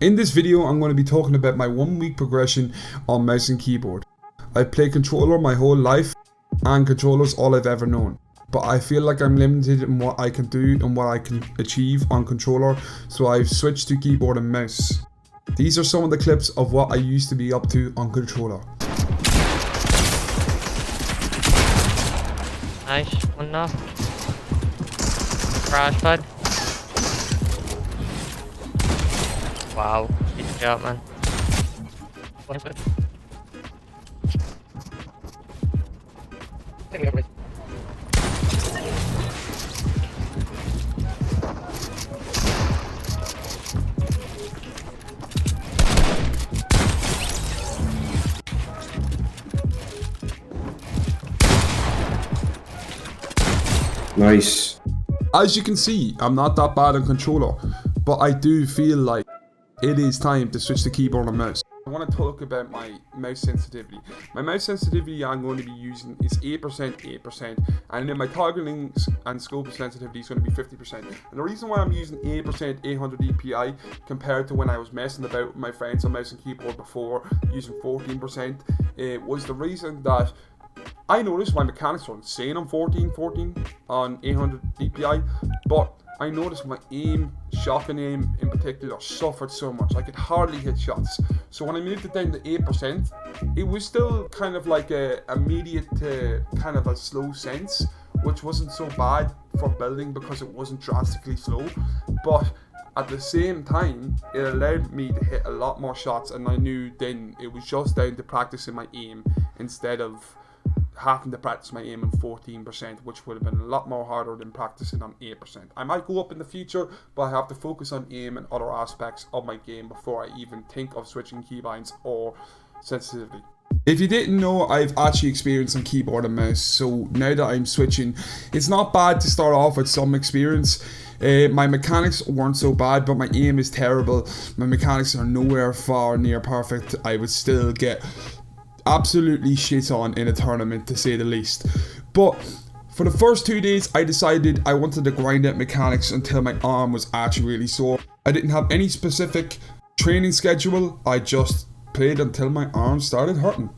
In this video, I'm going to be talking about my 1 week progression on mouse and keyboard. I've played controller my whole life, and controller's all I've ever known. But I feel like I'm limited in what I can do and what I can achieve on controller, so I've switched to keyboard and mouse. These are some of the clips of what I used to be up to on controller. Nice, one knock. Crash pad. Wow, good job, man. Nice. As you can see, I'm not that bad on controller, but I do feel like it is time to switch to keyboard and mouse. I want to talk about my mouse sensitivity. My mouse sensitivity I'm going to be using is 8%, and then my targeting and scope sensitivity is going to be 50%. And the reason why I'm using 8% 800 DPI compared to when I was messing about with my friends on mouse and keyboard before using 14% was the reason that I noticed my mechanics are insane on 14 on 800 DPI, but I noticed my aim, shotgun aim in particular, suffered so much. I could hardly hit shots. So when I moved it down to 8%, it was still kind of like a immediate kind of a slow sense, which wasn't so bad for building because it wasn't drastically slow. But at the same time, it allowed me to hit a lot more shots, and I knew then it was just down to practicing my aim instead of having to practice my aim in 14%, which would have been a lot more harder than practicing on 8%. I might go up in the future, but I have to focus on aim and other aspects of my game before I even think of switching keybinds or sensitivity. If you didn't know, I've actually experienced on keyboard and mouse, so now that I'm switching, it's not bad to start off with some experience. My mechanics weren't so bad, but my aim is terrible. My mechanics are nowhere far near perfect. I would still get absolutely shit on in a tournament, to say the least. But for the first 2 days, I decided I wanted to grind out mechanics until my arm was actually really sore. I didn't have any specific training schedule, I just played until my arm started hurting.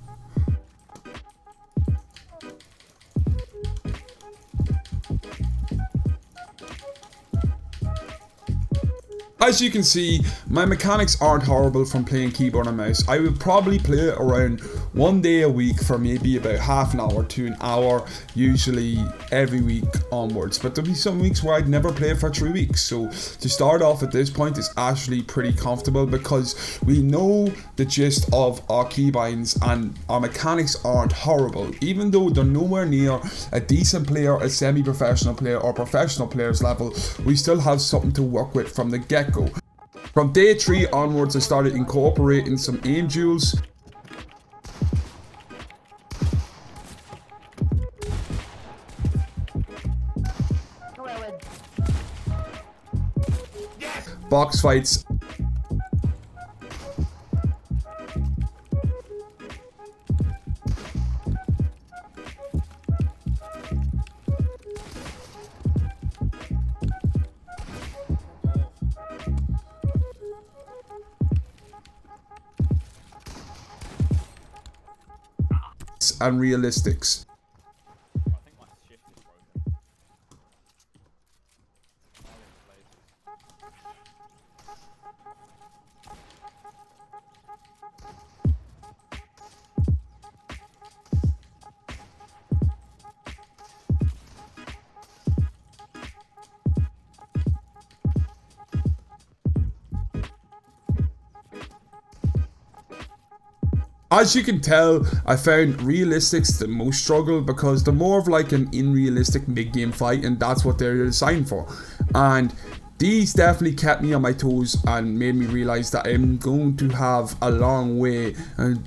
As you can see, my mechanics aren't horrible from playing keyboard and mouse. I would probably play it around 1 day a week for maybe about half an hour to an hour, usually every week onwards. But there'll be some weeks where I'd never play it for 3 weeks. So to start off at this point is actually pretty comfortable because we know the gist of our keybinds and our mechanics aren't horrible. Even though they're nowhere near a decent player, a semi-professional player or professional player's level, we still have something to work with from the get-go. From day 3 onwards, I started incorporating some aim duels. Box fights. And realistics. As you can tell, I found realistics the most struggle because they're more of like an unrealistic mid-game fight, and that's what they're designed for. And these definitely kept me on my toes and made me realize that I'm going to have a long way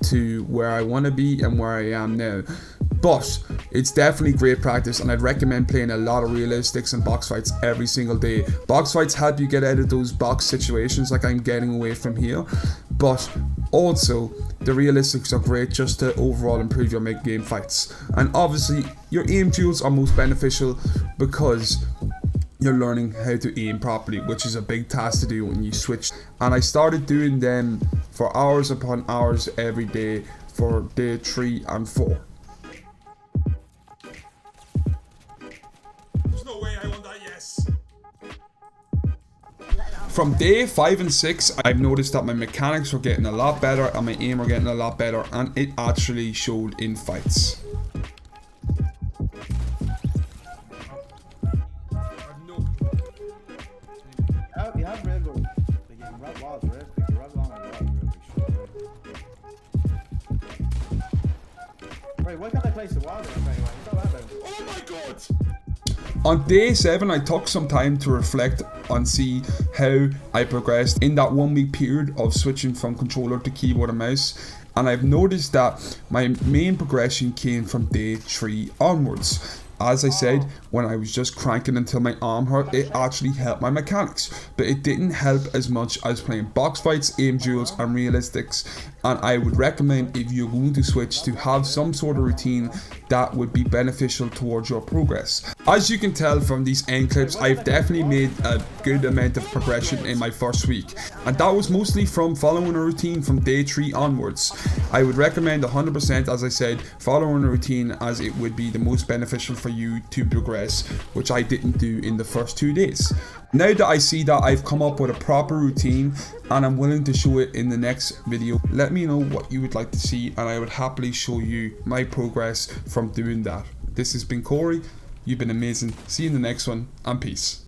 to where I want to be and where I am now. But it's definitely great practice, and I'd recommend playing a lot of realistics and box fights every single day. Box fights help you get out of those box situations like I'm getting away from here, but also the realistics are great just to overall improve your mid-game fights. And obviously your aim duels are most beneficial because you're learning how to aim properly, which is a big task to do when you switch. And I started doing them for hours upon hours every day for day 3 and 4. There's no way I want that, yes. From day 5 and 6, I've noticed that my mechanics were getting a lot better and my aim were getting a lot better, and it actually showed in fights. You have red road. You can rub walls real quick. You rub along the walls real quick. Right, why can't I place the wall there anyway? It's not that bad. Oh my god! On day 7, I took some time to reflect and see how I progressed in that 1 week period of switching from controller to keyboard and mouse, and I've noticed that my main progression came from day 3 onwards. As I said, when I was just cranking until my arm hurt, it actually helped my mechanics, but it didn't help as much as playing box fights, aim duels and realistics. And I would recommend, if you're going to switch, to have some sort of routine that would be beneficial towards your progress. As you can tell from these end clips, I've definitely made a good amount of progression in my first week, and that was mostly from following a routine from day 3 onwards. I would recommend 100%, as I said, following a routine, as it would be the most beneficial for you to progress, which I didn't do in the first 2 days. Now that I see that I've come up with a proper routine and I'm willing to show it in the next video, let me know what you would like to see and I would happily show you my progress from doing that. This has been Corey, you've been amazing, see you in the next one, and peace.